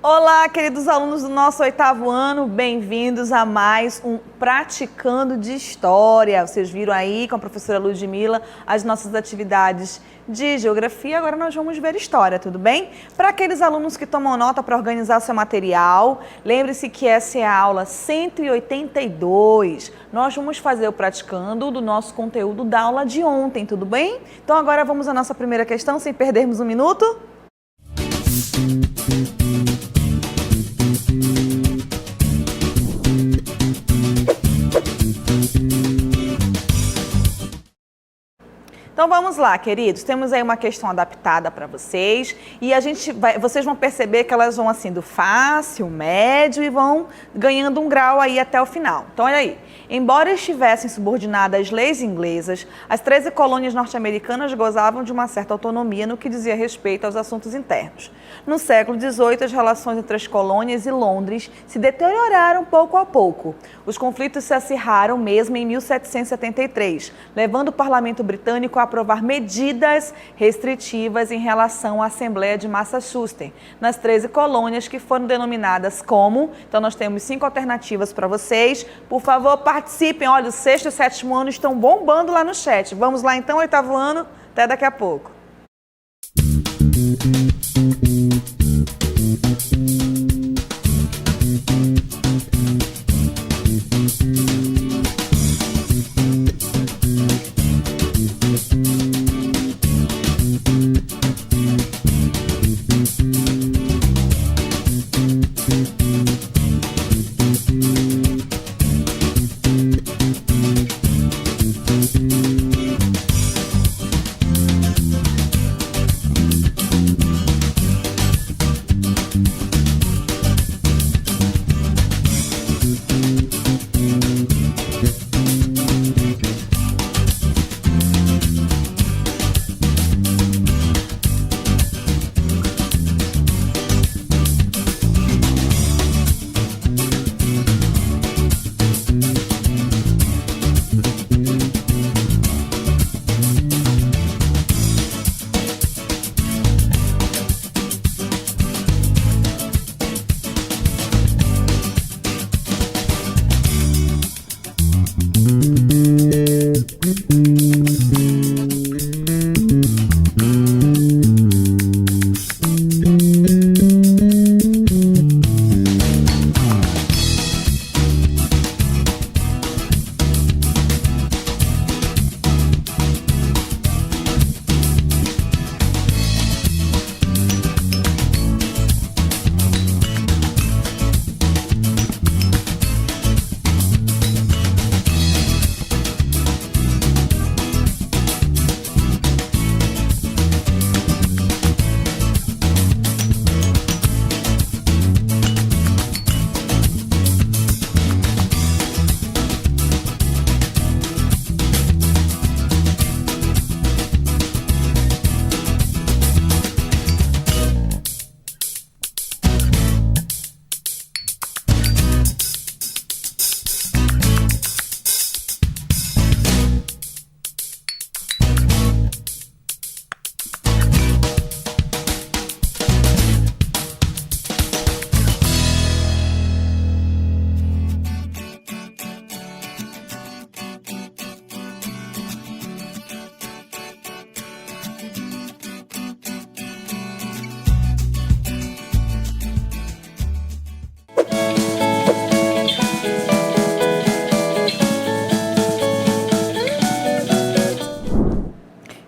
Olá, queridos alunos do nosso 8º ano, bem-vindos a mais um Praticando de História. Vocês viram aí com a professora Ludmila as nossas atividades de Geografia, agora nós vamos ver História, tudo bem? Para aqueles alunos que tomam nota para organizar seu material, lembre-se que essa é a aula 182. Nós vamos fazer o praticando do nosso conteúdo da aula de ontem, tudo bem? Então agora vamos à nossa primeira questão, sem perdermos um minuto. Então vamos lá, queridos, temos aí uma questão adaptada para vocês e vocês vão perceber que elas vão assim do fácil, médio e vão ganhando um grau aí até o final. Então olha aí, embora estivessem subordinadas às leis inglesas, as 13 colônias norte-americanas gozavam de uma certa autonomia no que dizia respeito aos assuntos internos. No século XVIII, as relações entre as colônias e Londres se deterioraram pouco a pouco. Os conflitos se acirraram mesmo em 1773, levando o parlamento britânico a aprovar medidas restritivas em relação à Assembleia de Massachusetts, nas 13 colônias que foram denominadas como... Então, nós temos 5 alternativas para vocês. Por favor, participem. Olha, o 6º e o 7º ano estão bombando lá no chat. Vamos lá, então, 8º ano. Até daqui a pouco.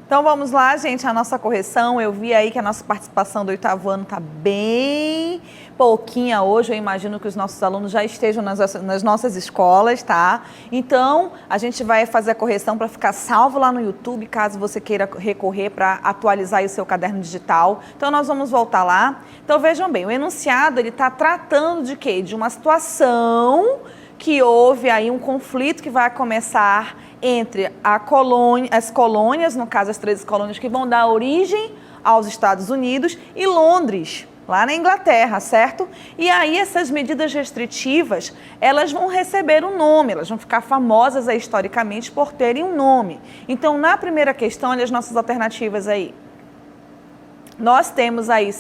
Então vamos lá, gente, a nossa correção. Eu vi aí que a nossa participação do 8º ano está bem pouquinha hoje. Eu imagino que os nossos alunos já estejam nas nossas escolas, tá? Então, a gente vai fazer a correção para ficar salvo lá no YouTube, caso você queira recorrer para atualizar aí o seu caderno digital. Então, nós vamos voltar lá. Então, vejam bem, o enunciado, ele está tratando de quê? De uma situação que houve aí um conflito que vai começar entre as colônias, no caso as 13 colônias que vão dar origem aos Estados Unidos e Londres, lá na Inglaterra, certo? E aí essas medidas restritivas, elas vão receber um nome, elas vão ficar famosas aí, historicamente por terem um nome. Então, na primeira questão, olha as nossas alternativas aí. Nós temos aí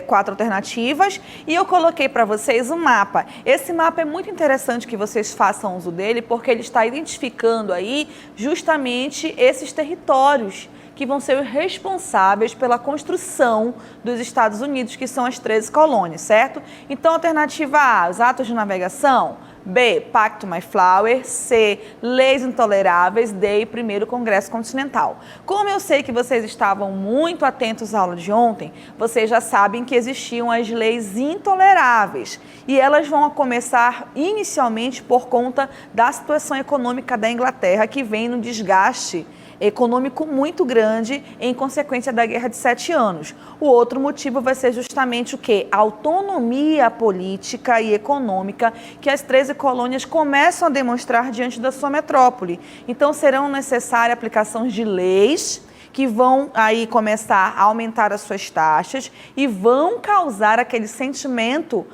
4 alternativas e eu coloquei para vocês um mapa. Esse mapa é muito interessante que vocês façam uso dele porque ele está identificando aí justamente esses territórios que vão ser os responsáveis pela construção dos Estados Unidos, que são as 13 colônias, certo? Então, alternativa A, os atos de navegação. B, Pacto Mayflower. C, leis intoleráveis. D, primeiro Congresso Continental. Como eu sei que vocês estavam muito atentos à aula de ontem, vocês já sabem que existiam as leis intoleráveis. E elas vão começar inicialmente por conta da situação econômica da Inglaterra, que vem no desgaste econômico muito grande em consequência da Guerra de 7 anos. O outro motivo vai ser justamente o quê? A autonomia política e econômica que as 13 colônias começam a demonstrar diante da sua metrópole. Então, serão necessárias aplicações de leis que vão aí começar a aumentar as suas taxas e vão causar aquele sentimento,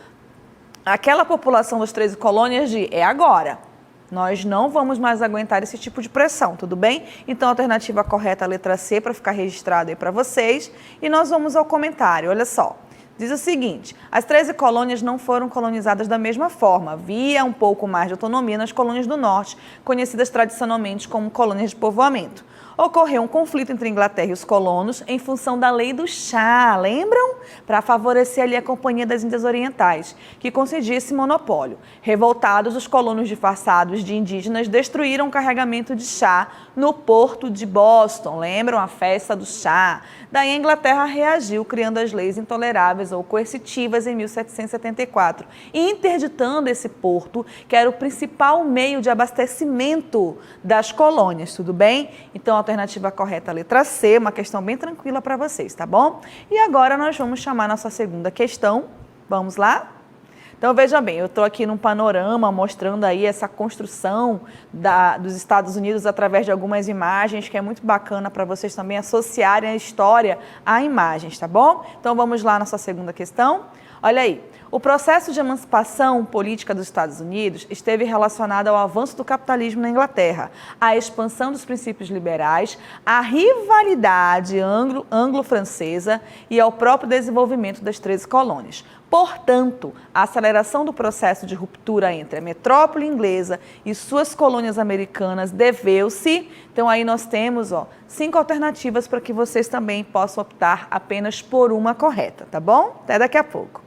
aquela população das 13 colônias de é agora. Nós não vamos mais aguentar esse tipo de pressão, tudo bem? Então, a alternativa correta é a letra C, para ficar registrado aí para vocês. E nós vamos ao comentário, olha só. Diz o seguinte: as 13 colônias não foram colonizadas da mesma forma. Havia um pouco mais de autonomia nas colônias do norte, conhecidas tradicionalmente como colônias de povoamento. Ocorreu um conflito entre a Inglaterra e os colonos em função da lei do chá, lembram? Para favorecer ali a Companhia das Índias Orientais, que concedia esse monopólio. Revoltados, os colonos disfarçados de indígenas destruíram o carregamento de chá no porto de Boston, lembram? A festa do chá. Daí a Inglaterra reagiu, criando as leis intoleráveis ou coercitivas em 1774, interditando esse porto, que era o principal meio de abastecimento das colônias, tudo bem? Então, a alternativa correta, a letra C, uma questão bem tranquila para vocês, tá bom? E agora nós vamos chamar nossa segunda questão. Vamos lá? Então, vejam bem, eu estou aqui num panorama mostrando aí essa construção dos Estados Unidos através de algumas imagens, que é muito bacana para vocês também associarem a história a imagens, tá bom? Então, vamos lá na nossa segunda questão. Olha aí, o processo de emancipação política dos Estados Unidos esteve relacionado ao avanço do capitalismo na Inglaterra, à expansão dos princípios liberais, à rivalidade anglo-francesa e ao próprio desenvolvimento das 13 colônias. Portanto, a aceleração do processo de ruptura entre a metrópole inglesa e suas colônias americanas deveu-se. Então, aí nós temos 5 alternativas para que vocês também possam optar apenas por uma correta, tá bom? Até daqui a pouco.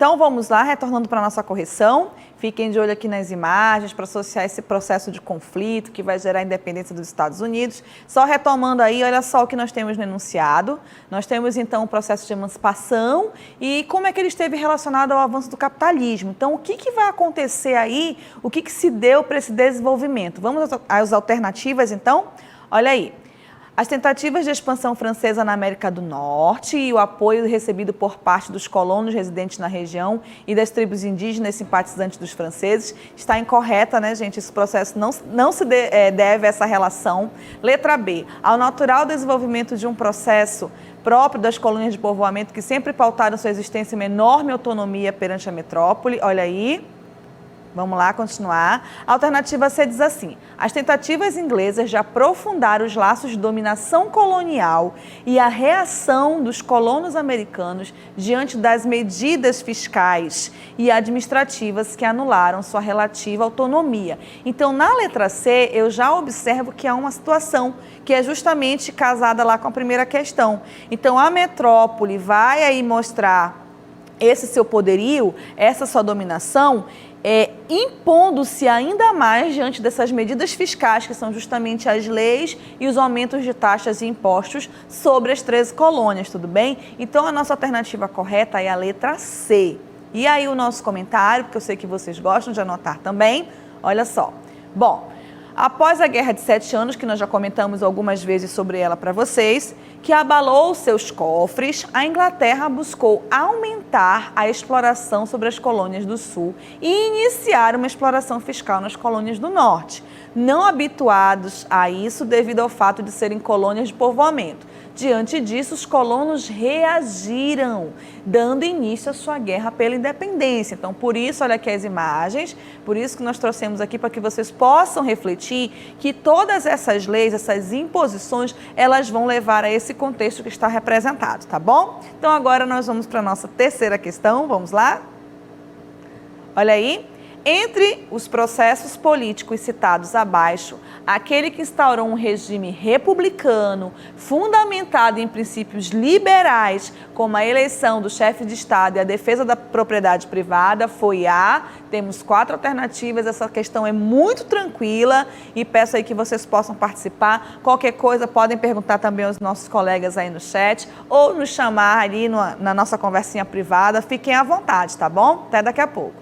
Então vamos lá, retornando para a nossa correção. Fiquem de olho aqui nas imagens para associar esse processo de conflito que vai gerar a independência dos Estados Unidos. Só retomando aí, olha só o que nós temos no enunciado. Nós temos então o processo de emancipação e como é que ele esteve relacionado ao avanço do capitalismo. Então o que vai acontecer aí, o que se deu para esse desenvolvimento? Vamos às alternativas então? Olha aí. As tentativas de expansão francesa na América do Norte e o apoio recebido por parte dos colonos residentes na região e das tribos indígenas simpatizantes dos franceses está incorreta, né, gente? Esse processo não se deve a essa relação. Letra B, ao natural desenvolvimento de um processo próprio das colônias de povoamento que sempre pautaram sua existência em uma enorme autonomia perante a metrópole. Olha aí. Vamos lá, continuar. A alternativa C diz assim: as tentativas inglesas de aprofundar os laços de dominação colonial e a reação dos colonos americanos diante das medidas fiscais e administrativas que anularam sua relativa autonomia. Então, na letra C, eu já observo que há uma situação que é justamente casada lá com a primeira questão. Então, a metrópole vai aí mostrar esse seu poderio, essa sua dominação, impondo-se ainda mais diante dessas medidas fiscais, que são justamente as leis e os aumentos de taxas e impostos sobre as 13 colônias, tudo bem? Então, a nossa alternativa correta é a letra C. E aí o nosso comentário, porque eu sei que vocês gostam de anotar também, olha só. Bom, após a Guerra de 7 Anos, que nós já comentamos algumas vezes sobre ela para vocês, que abalou seus cofres, a Inglaterra buscou aumentar a exploração sobre as colônias do Sul e iniciar uma exploração fiscal nas colônias do Norte, não habituados a isso devido ao fato de serem colônias de povoamento. Diante disso, os colonos reagiram, dando início à sua guerra pela independência. Então, por isso, olha aqui as imagens, por isso que nós trouxemos aqui para que vocês possam refletir que todas essas leis, essas imposições, elas vão levar a esse contexto que está representado, tá bom? Então, agora nós vamos para a nossa terceira questão, vamos lá? Olha aí. Entre os processos políticos citados abaixo, aquele que instaurou um regime republicano, fundamentado em princípios liberais, como a eleição do chefe de Estado e a defesa da propriedade privada, foi A. Temos 4 alternativas, essa questão é muito tranquila e peço aí que vocês possam participar. Qualquer coisa, podem perguntar também aos nossos colegas aí no chat ou nos chamar ali na nossa conversinha privada. Fiquem à vontade, tá bom? Até daqui a pouco.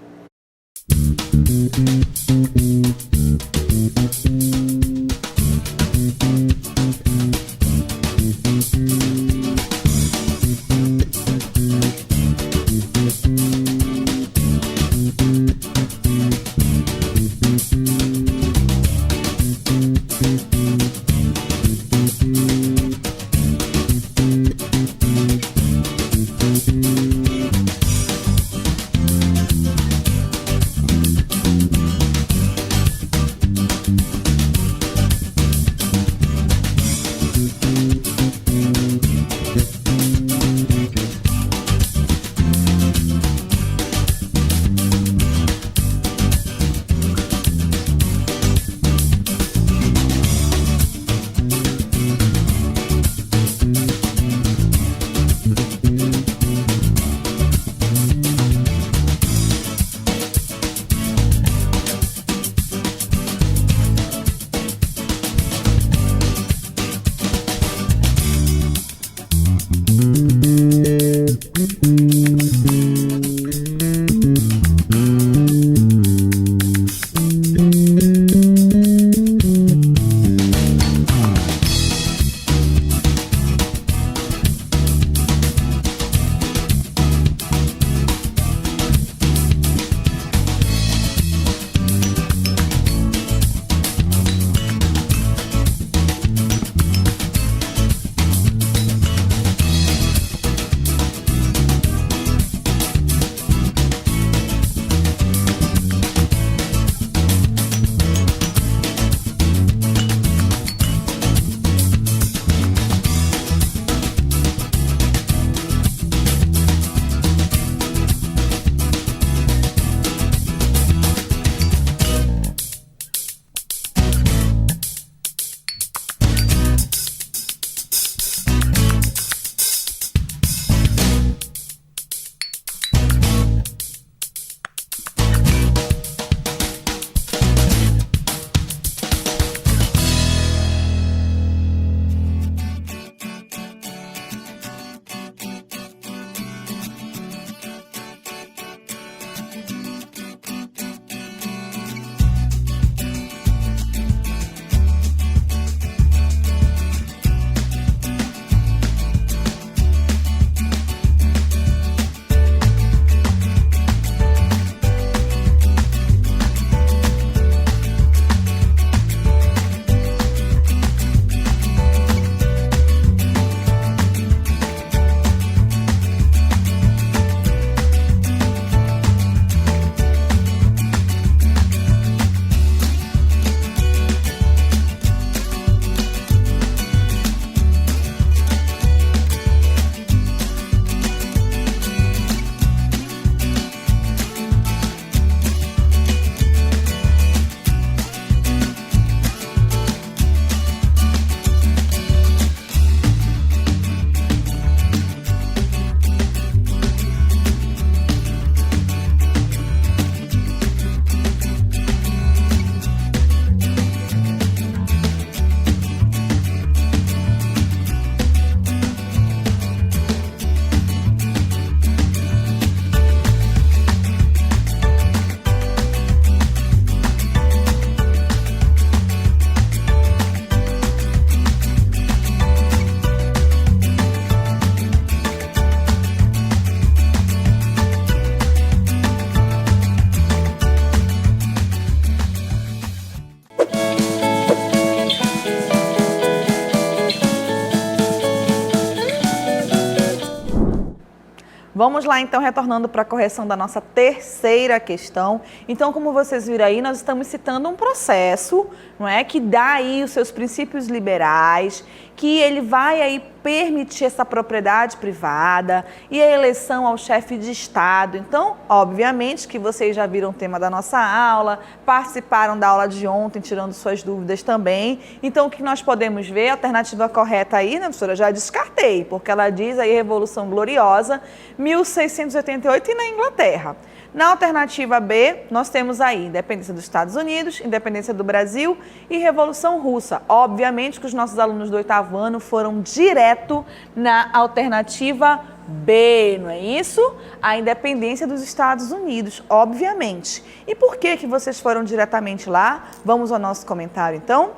Vamos lá, então, retornando para a correção da nossa terceira questão. Então, como vocês viram aí, nós estamos citando um processo, não é, que dá aí os seus princípios liberais, que ele vai aí permitir essa propriedade privada e a eleição ao chefe de Estado. Então, obviamente que vocês já viram o tema da nossa aula, participaram da aula de ontem, tirando suas dúvidas também. Então, o que nós podemos ver, a alternativa correta aí, né, professora, já descartei, porque ela diz aí Revolução Gloriosa, 1688 e na Inglaterra. Na alternativa B, nós temos aí independência dos Estados Unidos, independência do Brasil e Revolução Russa. Obviamente que os nossos alunos do 8º ano foram direto na alternativa B, não é isso? A independência dos Estados Unidos, obviamente. E por que vocês foram diretamente lá? Vamos ao nosso comentário, então?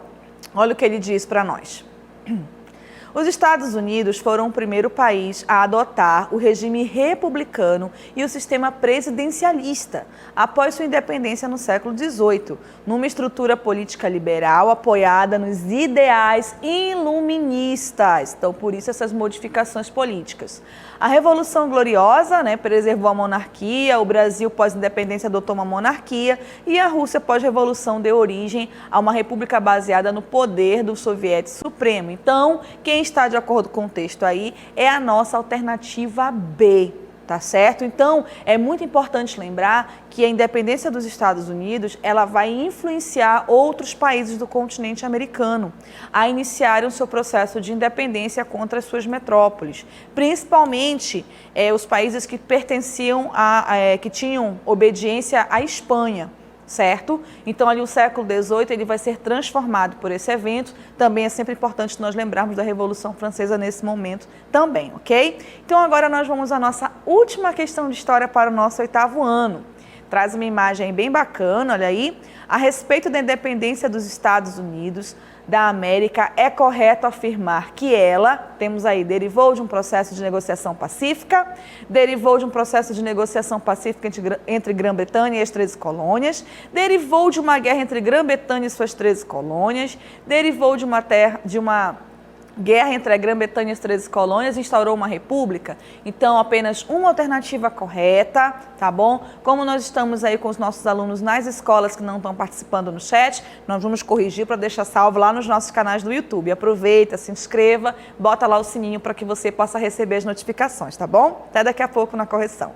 Olha o que ele diz para nós. Os Estados Unidos foram o primeiro país a adotar o regime republicano e o sistema presidencialista após sua independência no século XVIII, numa estrutura política liberal apoiada nos ideais iluministas. Então, por isso essas modificações políticas. A Revolução Gloriosa, né, preservou a monarquia, o Brasil pós-independência adotou uma monarquia e a Rússia pós-revolução deu origem a uma república baseada no poder do soviético supremo. Então, quem está de acordo com o texto aí é a nossa alternativa B, tá certo? Então, é muito importante lembrar que a independência dos Estados Unidos, ela vai influenciar outros países do continente americano a iniciarem o seu processo de independência contra as suas metrópoles, principalmente os países que pertenciam que tinham obediência à Espanha. Certo? Então, ali o século XVIII ele vai ser transformado por esse evento. Também é sempre importante nós lembrarmos da Revolução Francesa nesse momento também, ok? Então, agora nós vamos à nossa última questão de história para o nosso 8º ano. Traz uma imagem bem bacana, olha aí. A respeito da independência dos Estados Unidos da América, é correto afirmar que ela, temos aí, derivou de um processo de negociação pacífica, derivou de um processo de negociação pacífica entre Grã-Bretanha e as 13 colônias, derivou de uma guerra entre Grã-Bretanha e suas 13 colônias, derivou de uma guerra entre a Grã-Bretanha e as 13 colônias, instaurou uma república. Então, apenas uma alternativa correta, tá bom? Como nós estamos aí com os nossos alunos nas escolas que não estão participando no chat, nós vamos corrigir para deixar salvo lá nos nossos canais do YouTube. Aproveita, se inscreva, bota lá o sininho para que você possa receber as notificações, tá bom? Até daqui a pouco na correção.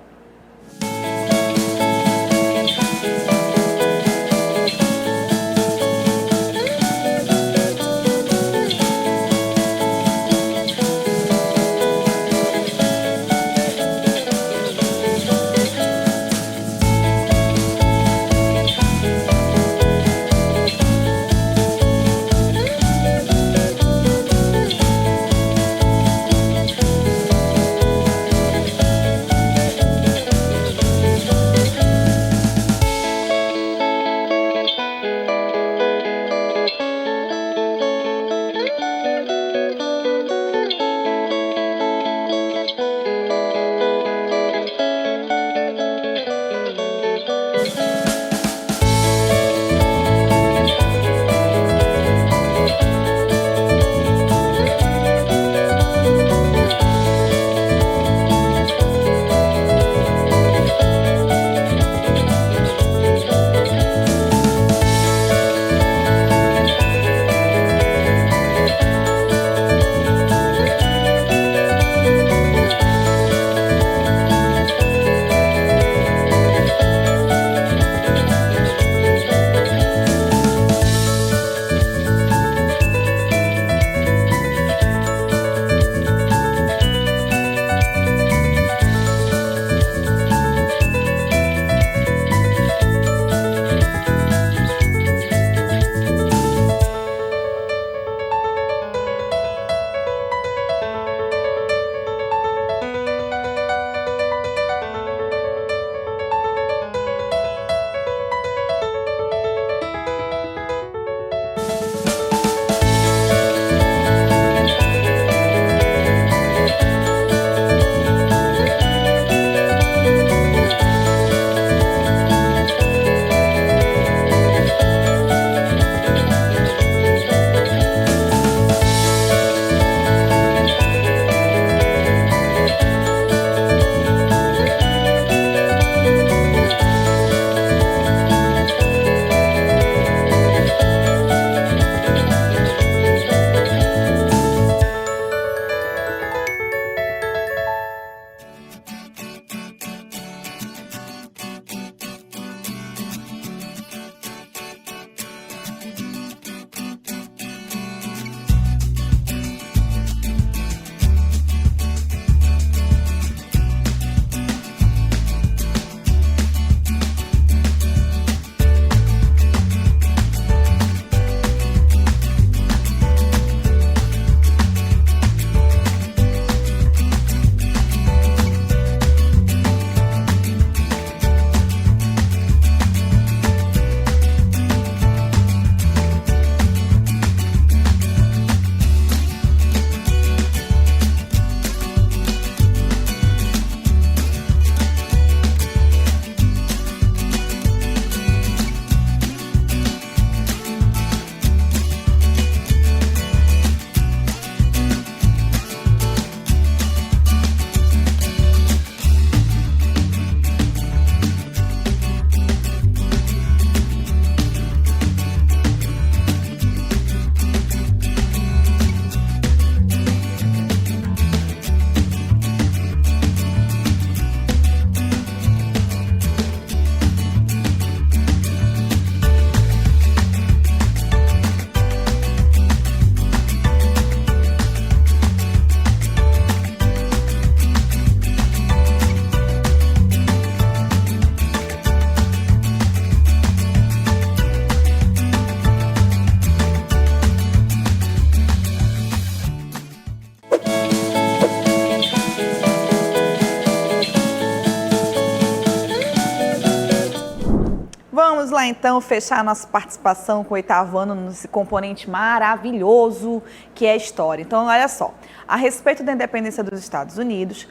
para então fechar a nossa participação com o oitavo ano nesse componente maravilhoso que é a história. Então, olha só, a respeito da independência dos Estados Unidos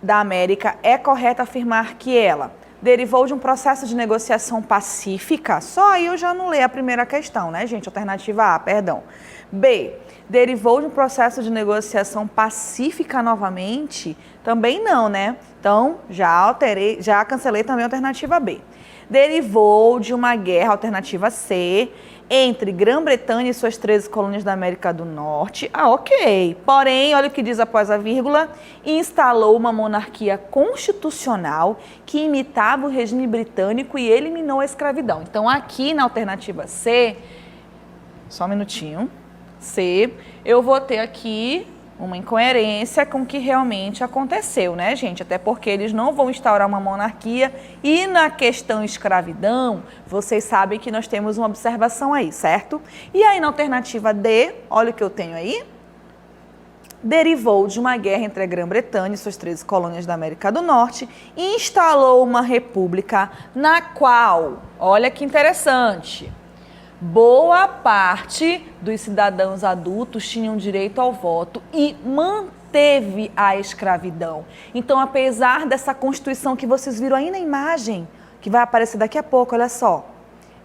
da América, é correto afirmar que ela derivou de um processo de negociação pacífica? Só aí eu já não leio a primeira questão, né, gente? Alternativa A, perdão. B, derivou de um processo de negociação pacífica novamente? Também não, né? Então, já cancelei também a alternativa B. Derivou de uma guerra, alternativa C, entre Grã-Bretanha e suas 13 colônias da América do Norte. Ah, ok. Porém, olha o que diz após a vírgula, instalou uma monarquia constitucional que imitava o regime britânico e eliminou a escravidão. Então, aqui na alternativa C, só um minutinho, C, eu vou ter aqui uma incoerência com o que realmente aconteceu, né, gente? Até porque eles não vão instaurar uma monarquia e na questão escravidão, vocês sabem que nós temos uma observação aí, certo? E aí na alternativa D, olha o que eu tenho aí, derivou de uma guerra entre a Grã-Bretanha e suas 13 colônias da América do Norte e instalou uma república na qual, olha que interessante, boa parte dos cidadãos adultos tinham direito ao voto e manteve a escravidão. Então, apesar dessa Constituição que vocês viram aí na imagem, que vai aparecer daqui a pouco, olha só.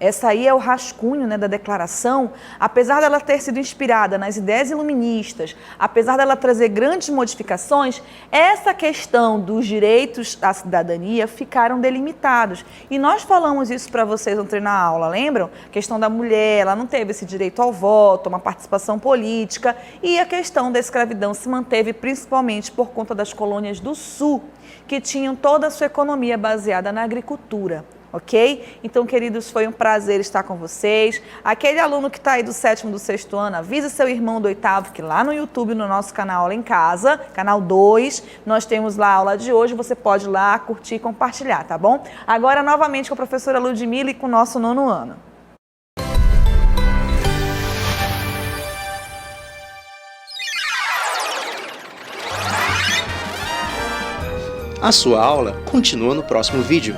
Essa aí é o rascunho, né, da declaração. Apesar dela ter sido inspirada nas ideias iluministas, apesar dela trazer grandes modificações, essa questão dos direitos à cidadania ficaram delimitados. E nós falamos isso para vocês ontem na aula, lembram? A questão da mulher, ela não teve esse direito ao voto, uma participação política, e a questão da escravidão se manteve principalmente por conta das colônias do Sul, que tinham toda a sua economia baseada na agricultura. Ok? Então, queridos, foi um prazer estar com vocês. Aquele aluno que está aí do 7º, do 6º ano, avisa seu irmão do 8º, que lá no YouTube, no nosso canal Aula em Casa, canal 2, nós temos lá a aula de hoje, você pode ir lá curtir e compartilhar, tá bom? Agora, novamente com a professora Ludmila e com o nosso 9º ano. A sua aula continua no próximo vídeo.